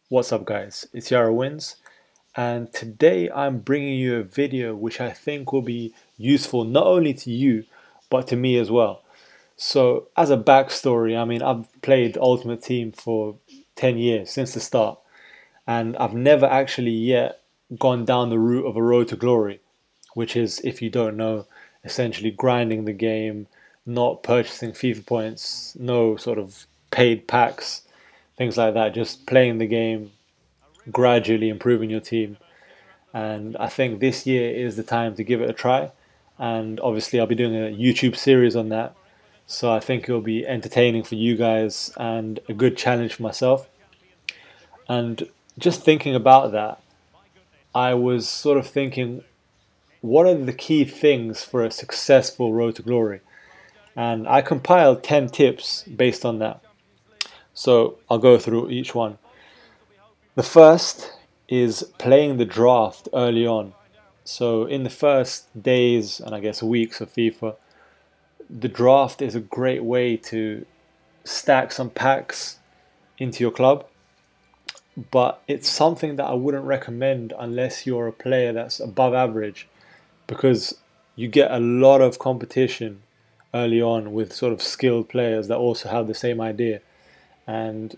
What's up guys, it's Yara Wins, and today I'm bringing you a video which I think will be useful not only to you but to me as well. So as a backstory, I've played Ultimate Team for 10 years since the start, and I've never actually yet gone down the route of a road to glory, which is, if you don't know, essentially grinding the game, not purchasing FIFA points, no sort of paid packs, things like that, just playing the game, gradually improving your team. And I think this year is the time to give it a try. And obviously, I'll be doing a YouTube series on that. So I think it'll be entertaining for you guys and a good challenge for myself. And just thinking about that, I was sort of thinking, what are the key things for a successful road to glory? And I compiled 10 tips based on that. So I'll go through each one. The first is playing the draft early on. So in the first days and I guess weeks of FIFA, the draft is a great way to stack some packs into your club, but it's something that I wouldn't recommend unless you're a player that's above average, because you get a lot of competition early on with sort of skilled players that also have the same idea. And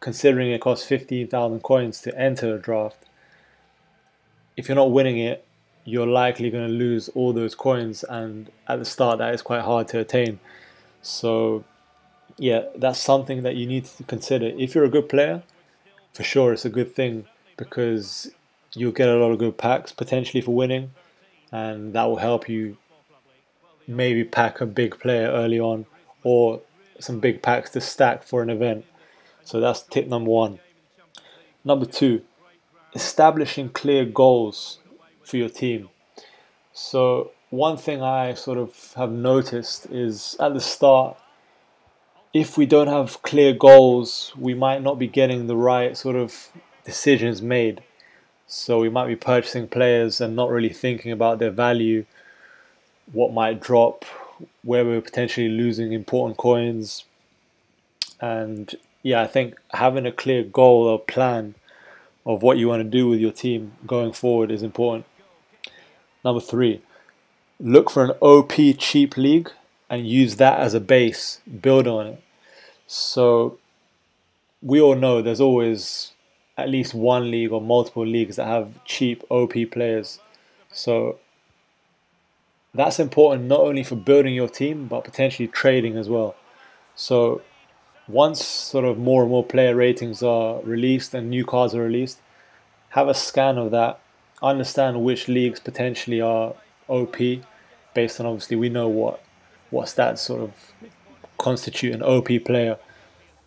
considering it costs 15,000 coins to enter a draft, if you're not winning it, you're likely going to lose all those coins, and at the start that is quite hard to attain. So yeah, that's something that you need to consider. If you're a good player, for sure it's a good thing, because you'll get a lot of good packs potentially for winning, and that will help you maybe pack a big player early on, or some big packs to stack for an event. So that's tip number one. Number two, establishing clear goals for your team. So one thing I sort of have noticed is at the start, if we don't have clear goals, we might not be getting the right sort of decisions made. So we might be purchasing players and not really thinking about their value, what might drop, where we're potentially losing important coins. And yeah, I think having a clear goal or plan of what you want to do with your team going forward is important. Number three, look for an OP cheap league and use that as a base, build on it. So we all know there's always at least one league or multiple leagues that have cheap OP players. So that's important not only for building your team but potentially trading as well. So once sort of more and more player ratings are released and new cards are released, have a scan of that, understand which leagues potentially are OP, based on, obviously we know what stats sort of constitute an OP player,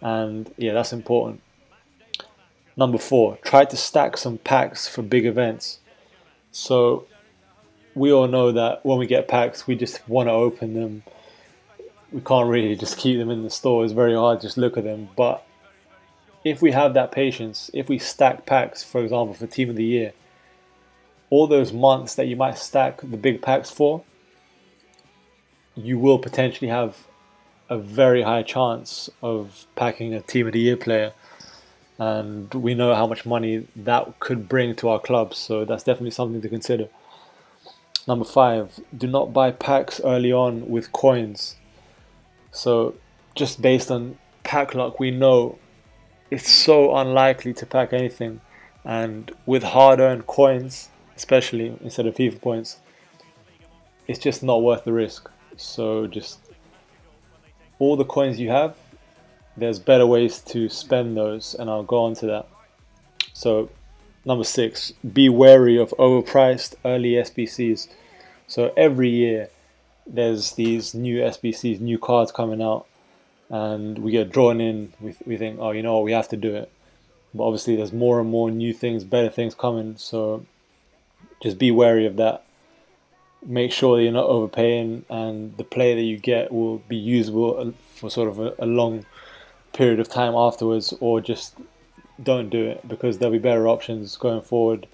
and yeah, that's important. Number four, try to stack some packs for big events. So we all know that when we get packs, we just want to open them. We can't really just keep them in the store. It's very hard to just look at them. But if we have that patience, if we stack packs, for example, for Team of the Year, all those months that you might stack the big packs for, you will potentially have a very high chance of packing a Team of the Year player. And we know how much money that could bring to our clubs, so that's definitely something to consider. Number five, do not buy packs early on with coins. So just based on pack luck, we know it's so unlikely to pack anything, and with hard-earned coins, especially instead of FIFA points, it's just not worth the risk. So just all the coins you have, there's better ways to spend those, and I'll go on to that. So number six, be wary of overpriced early SBCs. So every year there's these new SBCs, new cards coming out, and we get drawn in. We think, oh, you know what, we have to do it. But obviously there's more and more new things, better things coming, so just be wary of that. Make sure that you're not overpaying, and the player that you get will be usable for sort of a long period of time afterwards, or just don't do it, because there'll be better options going forward,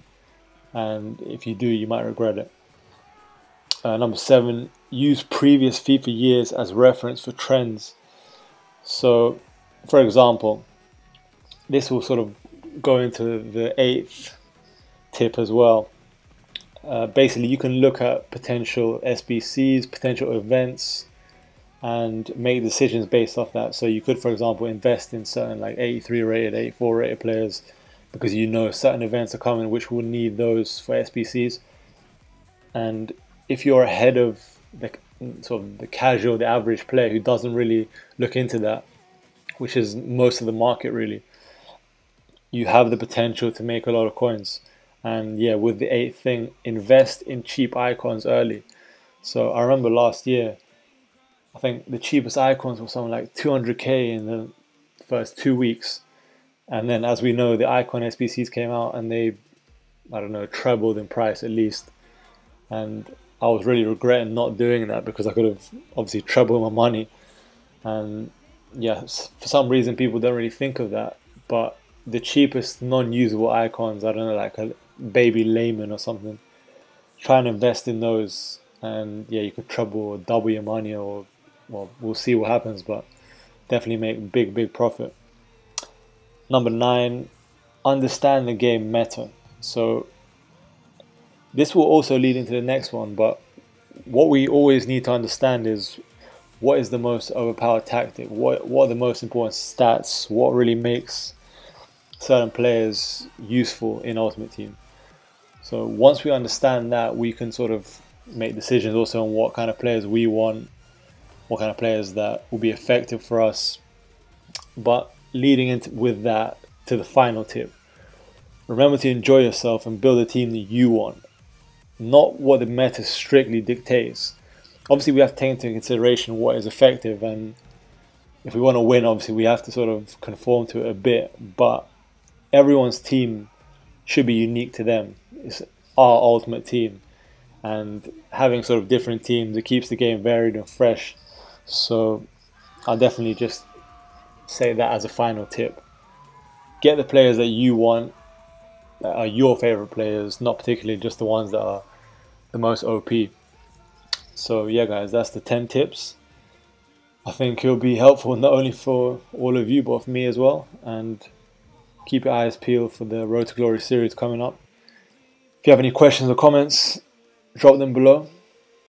and if you do, you might regret it. Number seven, use previous FIFA years as reference for trends. So for example, this will sort of go into the 8th tip as well. Basically, you can look at potential SBCs, potential events, and make decisions based off that. So you could, for example, invest in certain like 83 rated, 84 rated players because you know certain events are coming which will need those for SBCs. And if you're ahead of the sort of the casual, the average player who doesn't really look into that, which is most of the market really, you have the potential to make a lot of coins. And yeah, with the 8th thing, invest in cheap icons early. So I remember last year, I think the cheapest icons were something like 200k in the first 2 weeks. And then, as we know, the icon SBCs came out and they, I don't know, trebled in price at least. And I was really regretting not doing that because I could have obviously trebled my money. And yeah, for some reason people don't really think of that. But the cheapest non-usable icons, I don't know, like a baby layman or something, try and invest in those. And yeah, you could treble or double your money, or well, we'll see what happens, but definitely make big profit. Number 9, understand the game meta. So this will also lead into the next one, but what we always need to understand is what is the most overpowered tactic, what are the most important stats, what really makes certain players useful in Ultimate Team. So once we understand that, we can sort of make decisions also on what kind of players we want, what kind of players that will be effective for us. But leading into with that to the final tip, remember to enjoy yourself and build a team that you want, not what the meta strictly dictates. Obviously we have to take into consideration what is effective, and if we want to win, obviously we have to sort of conform to it a bit, but everyone's team should be unique to them. It's our ultimate team, and having sort of different teams, it keeps the game varied and fresh. So I'll definitely just say that as a final tip. Get the players that you want, that are your favorite players, not particularly just the ones that are the most OP. So yeah guys, that's the 10 tips. I think it'll be helpful not only for all of you, but for me as well. And keep your eyes peeled for the Road to Glory series coming up. If you have any questions or comments, drop them below.